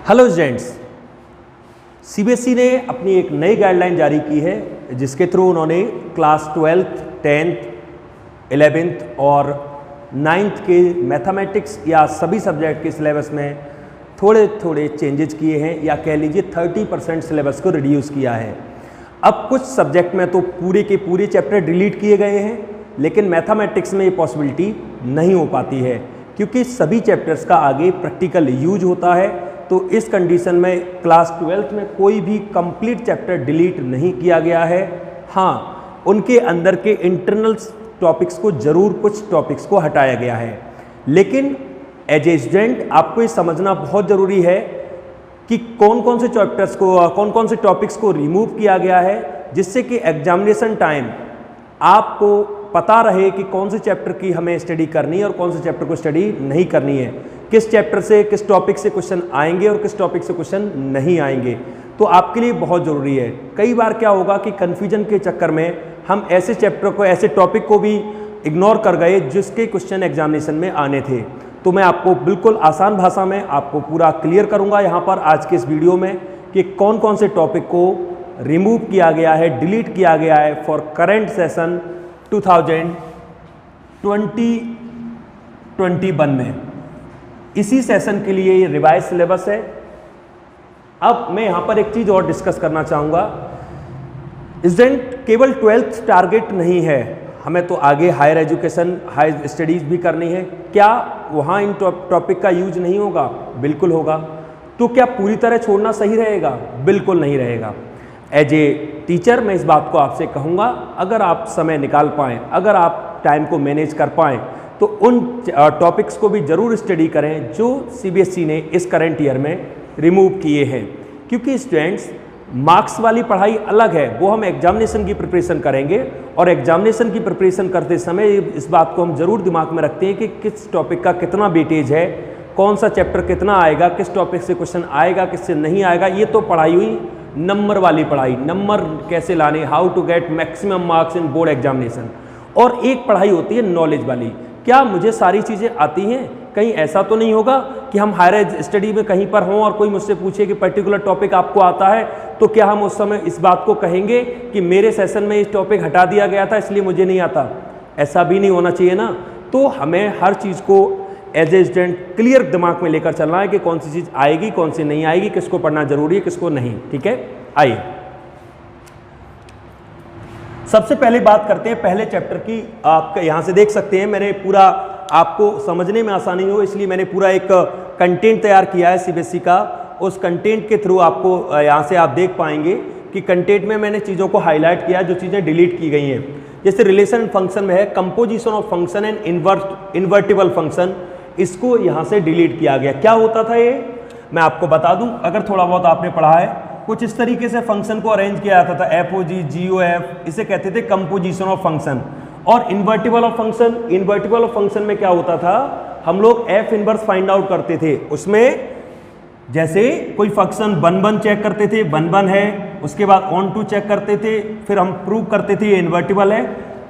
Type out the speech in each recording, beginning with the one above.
Hello students, CBSE ने अपनी एक नई गाइडलाइन जारी की है जिसके थ्रू उन्होंने क्लास 12th, 10th, 11th और 9th के मैथमेटिक्स या सभी सब्जेक्ट के सिलेबस में थोड़े थोड़े चेंजेस किए हैं या कह लीजिए 30% सिलेबस को रिड्यूस किया है। अब कुछ सब्जेक्ट में तो पूरे के पूरे चैप्टर डिलीट किए गए हैं, लेकिन मैथमेटिक्स में ये पॉसिबिलिटी नहीं हो पाती है क्योंकि सभी चैप्टर्स का आगे प्रैक्टिकल यूज होता है। तो इस कंडीशन में क्लास 12th में कोई भी कंप्लीट चैप्टर डिलीट नहीं किया गया है। हाँ, उनके अंदर के इंटरनल टॉपिक्स को ज़रूर कुछ टॉपिक्स को हटाया गया है, लेकिन एज ए स्टूडेंट आपको ये समझना बहुत ज़रूरी है कि कौन कौन से चैप्टर्स को, कौन कौन से टॉपिक्स को रिमूव किया गया है, जिससे कि एग्जामिनेशन टाइम आपको पता रहे कि कौन से चैप्टर की हमें स्टडी करनी है और कौन से चैप्टर को स्टडी नहीं करनी है, किस चैप्टर से किस टॉपिक से क्वेश्चन आएंगे और किस टॉपिक से क्वेश्चन नहीं आएंगे। तो आपके लिए बहुत ज़रूरी है। कई बार क्या होगा कि कन्फ्यूजन के चक्कर में हम ऐसे चैप्टर को, ऐसे टॉपिक को भी इग्नोर कर गए जिसके क्वेश्चन एग्जामिनेशन में आने थे। तो मैं आपको बिल्कुल आसान भाषा में आपको पूरा क्लियर करूँगा यहाँ पर आज के इस वीडियो में कि कौन कौन से टॉपिक को रिमूव किया गया है, डिलीट किया गया है फॉर करेंट सेशन 2020-21 में। इसी सेशन के लिए ये रिवाइज सिलेबस है। अब मैं यहाँ पर एक चीज़ और डिस्कस करना चाहूँगा। स्टूडेंट केवल 12th टारगेट नहीं है, हमें तो आगे हायर एजुकेशन, हायर स्टडीज़ भी करनी है। क्या वहाँ इन टॉपिक का यूज नहीं होगा? बिल्कुल होगा। तो क्या पूरी तरह छोड़ना सही रहेगा? बिल्कुल नहीं रहेगा। एज ए टीचर मैं इस बात को आपसे कहूँगा, अगर आप समय निकाल पाएँ, अगर आप टाइम को मैनेज कर पाएँ, तो उन टॉपिक्स को भी ज़रूर स्टडी करें जो सीबीएसई ने इस करंट ईयर में रिमूव किए हैं। क्योंकि स्टूडेंट्स, मार्क्स वाली पढ़ाई अलग है, वो हम एग्जामिनेशन की प्रिपरेशन करेंगे और एग्जामिनेशन की प्रिपरेशन करते समय इस बात को हम ज़रूर दिमाग में रखते हैं कि किस टॉपिक का कितना वेटेज है, कौन सा चैप्टर कितना आएगा, किस टॉपिक से क्वेश्चन आएगा, किससे नहीं आएगा। ये तो पढ़ाई हुई नंबर वाली पढ़ाई, नंबर कैसे लाने, how to get maximum marks in board examination. और एक पढ़ाई होती है नॉलेज वाली, क्या मुझे सारी चीज़ें आती हैं? कहीं ऐसा तो नहीं होगा कि हम हायर स्टडी में कहीं पर हों और कोई मुझसे पूछे कि पर्टिकुलर टॉपिक आपको आता है, तो क्या हम उस समय इस बात को कहेंगे कि मेरे सेशन में इस टॉपिक हटा दिया गया था इसलिए मुझे नहीं आता? ऐसा भी नहीं होना चाहिए ना। तो हमें हर चीज़ को एज ए स्टूडेंट क्लियर दिमाग में लेकर चलना है कि कौन सी चीज़ आएगी, कौन सी नहीं आएगी, किसको पढ़ना जरूरी है, किसको नहीं। ठीक है, आइए सबसे पहले बात करते हैं पहले चैप्टर की। आप यहाँ से देख सकते हैं, मैंने पूरा आपको समझने में आसानी हो इसलिए मैंने पूरा एक कंटेंट तैयार किया है सीबीएसई का। उस कंटेंट के थ्रू आपको यहाँ से आप देख पाएंगे कि कंटेंट में मैंने चीज़ों को हाईलाइट किया जो चीज़ें डिलीट की गई हैं। जैसे रिलेशन फंक्शन में है composition of function and invertible function, इसको यहाँ से डिलीट किया गया। क्या होता था ये मैं आपको बता दूँ, अगर थोड़ा बहुत आपने पढ़ा है। कुछ इस तरीके से फंक्शन को अरेंज किया जाता था, एफओजी, जीओएफ, इसे कहते थे कंपोजिशन ऑफ फंक्शन। और invertible of function, invertible of function में क्या होता था, हम लोग एफ इनवर्स फाइंड आउट करते थे। उसमें जैसे कोई फंक्शन 1 चेक करते थे, 1 है, उसके बाद ऑन टू चेक करते थे, फिर हम प्रूव करते थे ये इन्वर्टिबल है,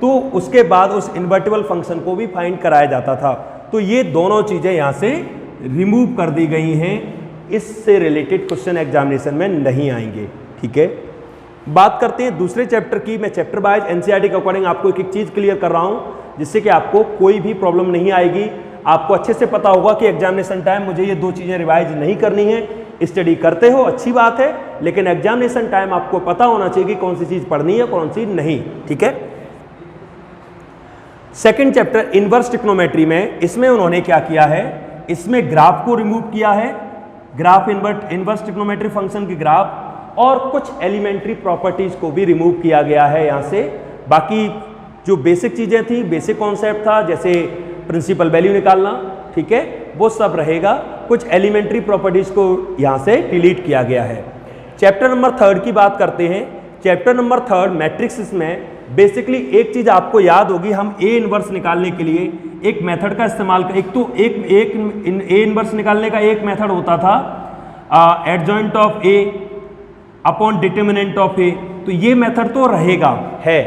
तो उसके बाद उस इन्वर्टिबल फंक्शन को भी फाइंड कराया जाता था। तो ये दोनों चीज़ें यहाँ से रिमूव कर दी गई हैं, इससे रिलेटेड क्वेश्चन एग्जामिनेशन में नहीं आएंगे। ठीक है, बात करते हैं दूसरे चैप्टर की। मैं चैप्टर वाइज एनसीईआरटी के अकॉर्डिंग आपको एक एक चीज़ क्लियर कर रहा हूँ जिससे कि आपको कोई भी प्रॉब्लम नहीं आएगी। आपको अच्छे से पता होगा कि एग्जामिनेशन टाइम मुझे ये 2 चीज़ें रिवाइज नहीं करनी है। स्टडी करते हो अच्छी बात है, लेकिन एग्जामिनेशन टाइम आपको पता होना चाहिए कि कौन सी चीज़ पढ़नी है, कौन सी नहीं। ठीक है, सेकेंड चैप्टर इनवर्स ट्रिग्नोमेट्री में, इसमें उन्होंने क्या किया है, इसमें ग्राफ को रिमूव किया है, ग्राफ इनवर्स ट्रिग्नोमेट्री फंक्शन की ग्राफ, और कुछ एलिमेंट्री प्रॉपर्टीज को भी रिमूव किया गया है यहाँ से। बाकी जो बेसिक चीज़ें थी, बेसिक कॉन्सेप्ट था, जैसे प्रिंसिपल वैल्यू निकालना, ठीक है, वो सब रहेगा। कुछ एलिमेंट्री प्रॉपर्टीज को यहाँ से डिलीट किया गया है। चैप्टर नंबर 3 की बात करते हैं। चैप्टर नंबर 3 मैट्रिक्स में बेसिकली एक चीज़ आपको याद होगी, हम ए इनवर्स निकालने के लिए एक मेथड का इस्तेमाल कर, एक ए इनवर्स निकालने का एक मेथड होता था adjoint of A upon determinant of A. तो ये मेथड तो रहेगा है,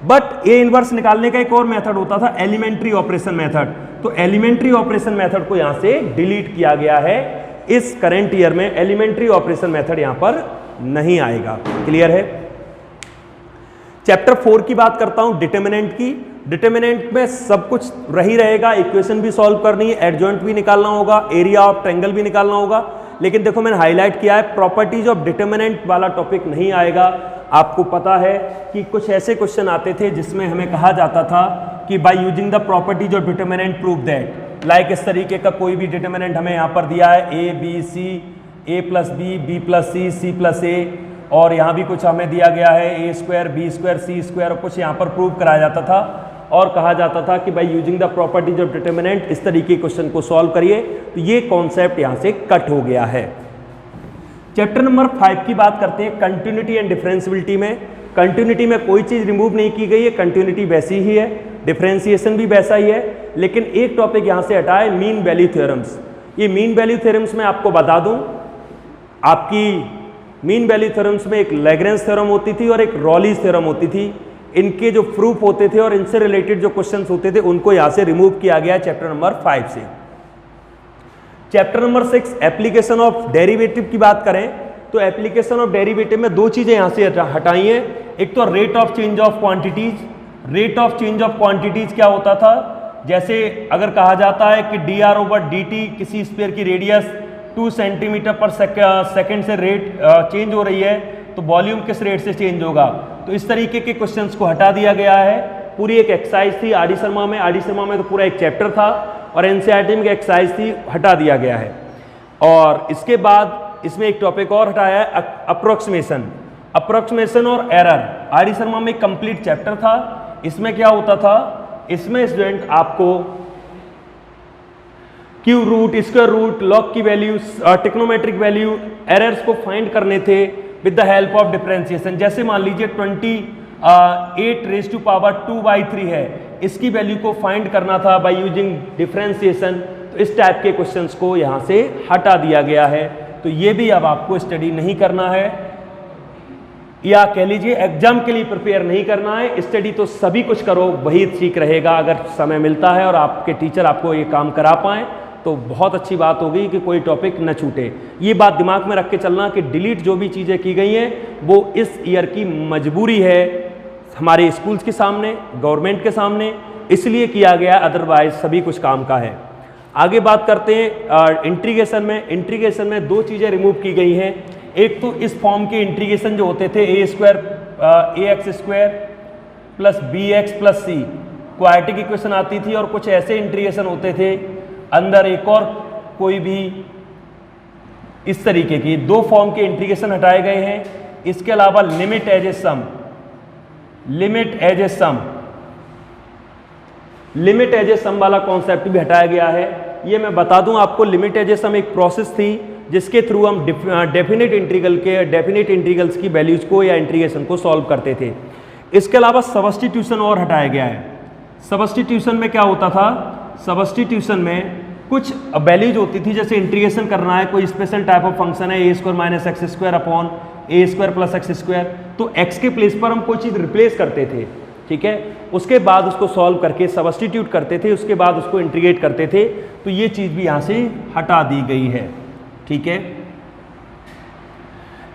बट ए इनवर्स निकालने का एक और मेथड होता था एलिमेंट्री ऑपरेशन मेथड। तो एलिमेंट्री ऑपरेशन मेथड को यहाँ से डिलीट किया गया है। इस करंट ईयर में एलिमेंट्री ऑपरेशन मेथड यहां पर नहीं आएगा। क्लियर है? चैप्टर 4 की बात करता हूं, डिटर्मिनेंट की। डिटर्मिनेंट में सब कुछ रही रहेगा, इक्वेशन भी सॉल्व करनी है, एडजॉइंट भी निकालना होगा, एरिया ऑफ ट्रायंगल भी निकालना होगा। लेकिन देखो मैंने हाईलाइट किया है, प्रॉपर्टीज ऑफ डिटर्मिनेंट वाला टॉपिक नहीं आएगा। आपको पता है कि कुछ ऐसे क्वेश्चन आते थे जिसमें हमें कहा जाता था कि by using the properties of determinant prove that, like इस तरीके का कोई भी डिटर्मिनेंट हमें यहाँ पर दिया है, A B C, A plus B, B plus C, C plus A, और यहाँ भी कुछ हमें दिया गया है A square, B square, C square, और कुछ यहाँ पर प्रूव कराया जाता था और कहा जाता था कि भाई using the properties of determinant इस तरीके क्वेश्चन को सॉल्व करिए। तो ये कॉन्सेप्ट यहाँ से कट हो गया है। चैप्टर नंबर 5 की बात करते हैं, कंटिन्यूटी एंड डिफरेंशियबिलिटी में। कंटिन्यूटी में कोई चीज़ रिमूव नहीं की गई है, कंटिन्यूटी वैसी ही है, डिफरेंशिएशन भी वैसा ही है, लेकिन एक टॉपिक यहाँ से हटा है, मीन वैल्यू थ्योरम्स। ये मीन वैल्यू थ्योरम्स में आपको बता दूँ, आपकी मीन वैल्यू थ्योरम्स में एक लैग्रेंज थ्योरम होती थी और एक रॉलीज थ्योरम होती थी। इनके जो प्रूफ होते थे और इनसे रिलेटेड जो क्वेश्चंस होते थे उनको यहाँ से रिमूव किया गया चैप्टर नंबर 5 से। Chapter number 6 application of derivative की बात करें तो एप्लीकेशन ऑफ डेरिवेटिव में दो चीजें यहाँ से हटाई हैं। एक तो rate of change of quantities. Rate of change of quantities क्या होता था, जैसे अगर कहा जाता है कि dr/dt किसी स्फीयर की रेडियस 2 सेंटीमीटर पर सेकेंड से रेट चेंज हो रही है तो वॉल्यूम किस रेट से चेंज होगा। तो इस तरीके के क्वेश्चंस को हटा दिया गया है। पूरी एक एक्सरसाइज थी आर डी शर्मा में, आर डी शर्मा में तो पूरा एक चैप्टर था और एनसीईआरटी में एक्सरसाइज थी, हटा दिया गया है। और इसके बाद इसमें एक टॉपिक और हटाया है, अप्रोक्सीमेशन। अप्रोक्सीमेशन और एरर आर डी शर्मा में कंप्लीट चैप्टर था। इसमें क्या होता था, इसमें स्टूडेंट आपको cube root, square root, log की वैल्यू, टिक्नोमेट्रिक वैल्यू, एरर्स को फाइंड करने थे with the help of differentiation. जैसे मान लीजिए 28⁻2 है, इसकी वैल्यू को फाइंड करना था बाय यूजिंग डिफरेंशिएशन। तो इस टाइप के क्वेश्चंस को यहाँ से हटा दिया गया है। तो ये भी अब आपको स्टडी नहीं करना है, या कह लीजिए एग्जाम के लिए प्रिपेयर नहीं करना है। स्टडी तो सभी कुछ करो, वही ठीक रहेगा। अगर समय मिलता है और आपके टीचर आपको ये काम करा पाएँ तो बहुत अच्छी बात होगी कि कोई टॉपिक न छूटे। ये बात दिमाग में रख के चलना कि डिलीट जो भी चीज़ें की गई हैं वो इस ईयर की मजबूरी है हमारे स्कूल्स के सामने, गवर्नमेंट के सामने, इसलिए किया गया, अदरवाइज सभी कुछ काम का है। आगे बात करते हैं इंटीग्रेशन में। इंटीग्रेशन में दो चीज़ें रिमूव की गई हैं। एक तो इस फॉर्म के इंटीग्रेशन जो होते थे a² plus bx+ c, quadratic equation आती थी, और कुछ ऐसे इंटीग्रेशन होते थे अंदर एक और कोई भी इस तरीके की दो फॉर्म के इंटीग्रेशन हटाए गए हैं। इसके अलावा limit as a sum, limit as a sum, limit as a sum वाला कॉन्सेप्ट भी हटाया गया है। ये मैं बता दूं आपको, लिमिट एज ए सम एक प्रोसेस थी जिसके थ्रू हम डेफिनेट इंटीग्रल्स की वैल्यूज को या इंटीग्रेशन को सॉल्व करते थे। इसके अलावा सब्स्टिट्यूशन और हटाया गया है। सब्स्टिट्यूशन में क्या होता था, सब्स्टिट्यूशन में कुछ वैल्यूज होती थी, जैसे इंटीग्रेशन करना है, कोई स्पेशल टाइप ऑफ फंक्शन है a² - x² upon a² + x², तो x के प्लेस पर हम कोई चीज़ रिप्लेस करते थे, ठीक है। उसके बाद उसको सॉल्व करके सब्स्टिट्यूट करते थे, उसके बाद उसको इंटीग्रेट करते थे। तो ये चीज़ भी यहाँ से हटा दी गई है, ठीक है।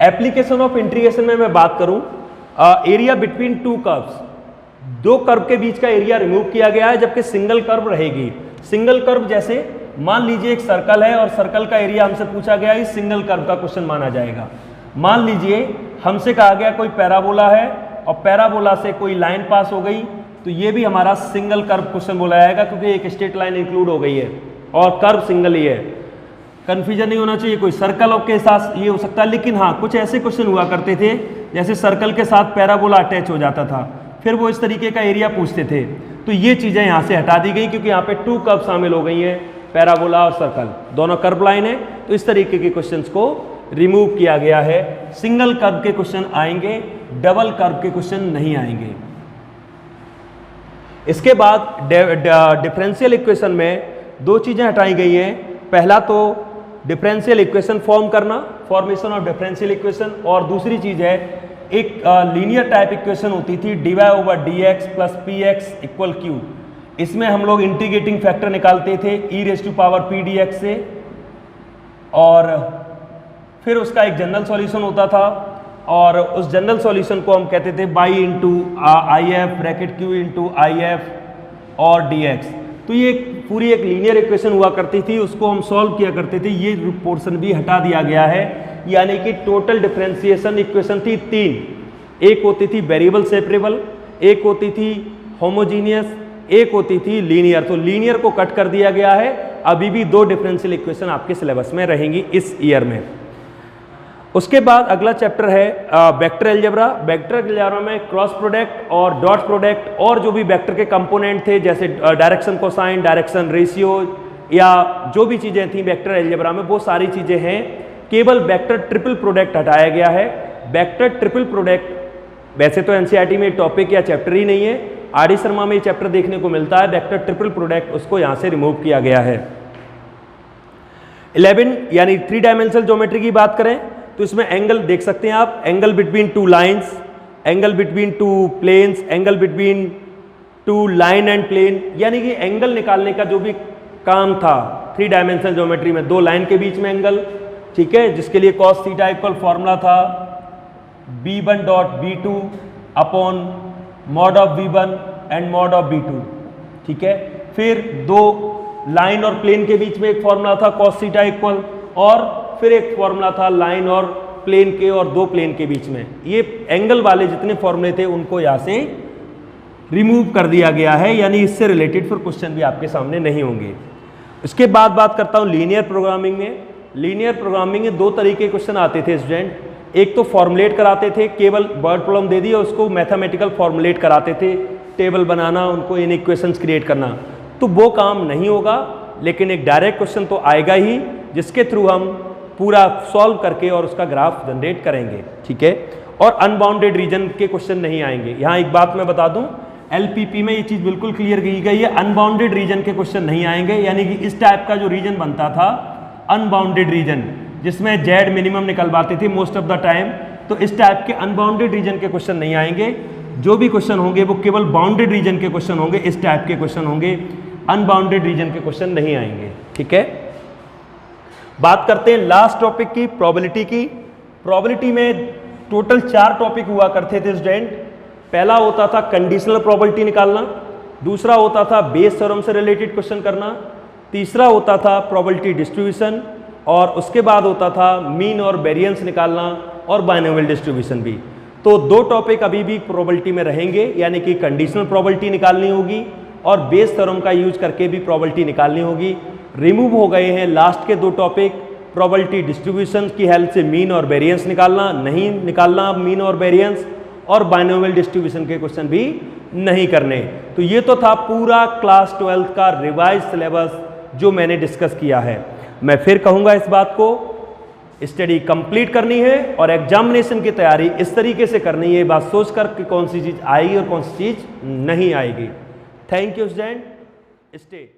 एप्लीकेशन ऑफ इंटीग्रेशन में मैं बात करूँ, एरिया बिटवीन टू कर्व्स, दो कर्व के बीच का एरिया रिमूव किया गया है, जबकि सिंगल कर्व रहेगी। सिंगल कर्व जैसे मान लीजिए एक सर्कल है और सर्कल का एरिया हमसे पूछा गया, इस सिंगल कर्व का क्वेश्चन माना जाएगा। मान लीजिए हमसे कहा गया कोई पैराबोला है और पैराबोला से कोई लाइन पास हो गई, तो ये भी हमारा सिंगल कर्व क्वेश्चन बोला जाएगा, क्योंकि एक स्ट्रेट लाइन इंक्लूड हो गई है और कर्व सिंगल ही है। कंफ्यूजन नहीं होना चाहिए, कोई सर्कल के साथ ये हो सकता है, लेकिन हाँ कुछ ऐसे क्वेश्चन हुआ करते थे जैसे सर्कल के साथ पैराबोला अटैच हो जाता था, फिर वो इस तरीके का एरिया पूछते थे। तो ये चीज़ें यहाँ से हटा दी गई, क्योंकि यहाँ पे टू कर्व शामिल हो गई हैं, पैराबोला और सर्कल दोनों कर्व लाइन है। तो इस तरीके के क्वेश्चंस को रिमूव किया गया है। सिंगल कर्व के क्वेश्चन आएंगे, डबल कर्व के क्वेश्चन नहीं आएंगे। इसके बाद डिफरेंशियल इक्वेशन में दो चीज़ें हटाई गई हैं। पहला तो डिफरेंशियल इक्वेशन फॉर्म करना, फॉर्मेशन ऑफ डिफरेंशियल इक्वेशन, और दूसरी चीज़ है एक लीनियर टाइप इक्वेशन होती थी dy/dx + px = q। इसमें हम लोग इंटीग्रेटिंग फैक्टर निकालते थे e⁻p dx से, और फिर उसका एक जनरल सॉल्यूशन होता था और उस जनरल सॉल्यूशन को हम कहते थे by into I F bracket Q into I F और डी एक्स। तो ये पूरी एक लीनियर इक्वेशन हुआ करती थी, उसको हम सॉल्व किया करते थे। ये पोर्शन भी हटा दिया गया है, यानी कि टोटल डिफरेंशिएशन इक्वेशन थी 3। एक होती थी वेरिएबल सेपरेबल, एक होती थी होमोजीनियस, एक होती थी लीनियर। तो लीनियर को कट कर दिया गया है। अभी भी 2 डिफरेंशियल इक्वेशन आपके सिलेबस में रहेंगी इस ईयर में। उसके बाद अगला चैप्टर है वेक्टर अलजेब्रा। वेक्टर अलजेब्रा में क्रॉस प्रोडक्ट और डॉट प्रोडक्ट और जो भी वेक्टर के कंपोनेंट थे, जैसे डायरेक्शन कोसाइन, डायरेक्शन रेशियो या जो भी चीज़ें थी वेक्टर अलजेब्रा में, वो सारी चीज़ें हैं। केवल वेक्टर ट्रिपल प्रोडक्ट हटाया गया है। वेक्टर ट्रिपल प्रोडक्ट वैसे तो एनसीईआरटी में टॉपिक या चैप्टर ही नहीं है, आर डी शर्मा में ये चैप्टर देखने को मिलता है। वेक्टर ट्रिपल प्रोडक्ट उसको यहाँ से रिमूव किया गया है। 11 यानी 3 डायमेंशनल ज्योमेट्री की बात करें तो इसमें एंगल देख सकते हैं आप, angle between 2 lines, angle between 2 planes, angle between 2 line and plane, यानी कि एंगल निकालने का जो भी काम था 3 डायमेंशनल ज्योमेट्री में, 2 लाइन के बीच में एंगल, ठीक है, जिसके लिए cos थीटा इक्वल फॉर्मूला था b1 dot b2 upon mod of v1 and mod of v2, ठीक है। फिर 2 लाइन और प्लेन के बीच में एक फॉर्मूला था cos थीटा इक्वल, और फिर एक फॉर्मूला था लाइन और प्लेन के और 2 प्लेन के बीच में। ये एंगल वाले जितने फॉर्मूले थे उनको यहाँ से रिमूव कर दिया गया है, यानी इससे रिलेटेड फिर क्वेश्चन भी आपके सामने नहीं होंगे। इसके बाद बात करता हूँ लीनियर प्रोग्रामिंग में। लीनियर प्रोग्रामिंग में 2 तरीके के क्वेश्चन आते थे स्टूडेंट। एक तो फॉर्मुलेट कराते थे, केवल वर्ड प्रॉब्लम दे दिया, उसको मैथमेटिकल फॉर्मुलेट कराते थे, टेबल बनाना, उनको इन इक्वेशंस क्रिएट करना। तो वो काम नहीं होगा, लेकिन एक डायरेक्ट क्वेश्चन तो आएगा ही, जिसके थ्रू हम पूरा सॉल्व करके और उसका ग्राफ जनरेट करेंगे, ठीक है। और अनबाउंडेड रीजन के क्वेश्चन नहीं आएंगे। यहाँ एक बात मैं बता दूं, एलपीपी में ये चीज़ बिल्कुल क्लियर की गई है, अनबाउंडेड रीजन के क्वेश्चन नहीं आएंगे। यानी कि इस टाइप का जो रीजन बनता था अनबाउंडेड रीजन, जिसमें जेड मिनिमम निकलवाते थे मोस्ट ऑफ द टाइम, तो इस टाइप के अनबाउंडेड रीजन के क्वेश्चन नहीं आएंगे। जो भी क्वेश्चन होंगे वो केवल बाउंडेड रीजन के क्वेश्चन होंगे, इस टाइप के क्वेश्चन होंगे, अनबाउंडेड रीजन के क्वेश्चन नहीं आएंगे, ठीक है। बात करते हैं लास्ट टॉपिक की, प्रोबेबिलिटी की। प्रोबेबिलिटी में टोटल 4 टॉपिक हुआ करते थे स्टूडेंट। पहला होता था कंडीशनल प्रोबेबिलिटी निकालना, दूसरा होता था बेस थ्योरम से रिलेटेड क्वेश्चन करना, तीसरा होता था प्रोबेबिलिटी डिस्ट्रीब्यूशन, और उसके बाद होता था मीन और वेरिएंस निकालना और बाइनोमियल डिस्ट्रीब्यूशन भी। तो 2 टॉपिक अभी भी प्रोबेबिलिटी में रहेंगे, यानी कि कंडीशनल प्रोबेबिलिटी निकालनी होगी और बेस थ्योरम का यूज करके भी प्रोबेबिलिटी निकालनी होगी। रिमूव हो गए हैं लास्ट के 2 टॉपिक, प्रोबेबिलिटी डिस्ट्रीब्यूशन की हेल्प से मीन और वेरिएंस निकालना, नहीं निकालना मीन और वेरिएंस, और बाइनोमियल डिस्ट्रीब्यूशन के क्वेश्चन भी नहीं करने। तो ये तो था पूरा क्लास 12 का रिवाइज सिलेबस जो मैंने डिस्कस किया है। मैं फिर कहूँगा इस बात को, स्टडी कंप्लीट करनी है और एग्जामिनेशन की तैयारी इस तरीके से करनी है, बात सोचकर कि कौन सी चीज़ आएगी और कौन सी चीज़ नहीं आएगी। Thank you student, stay.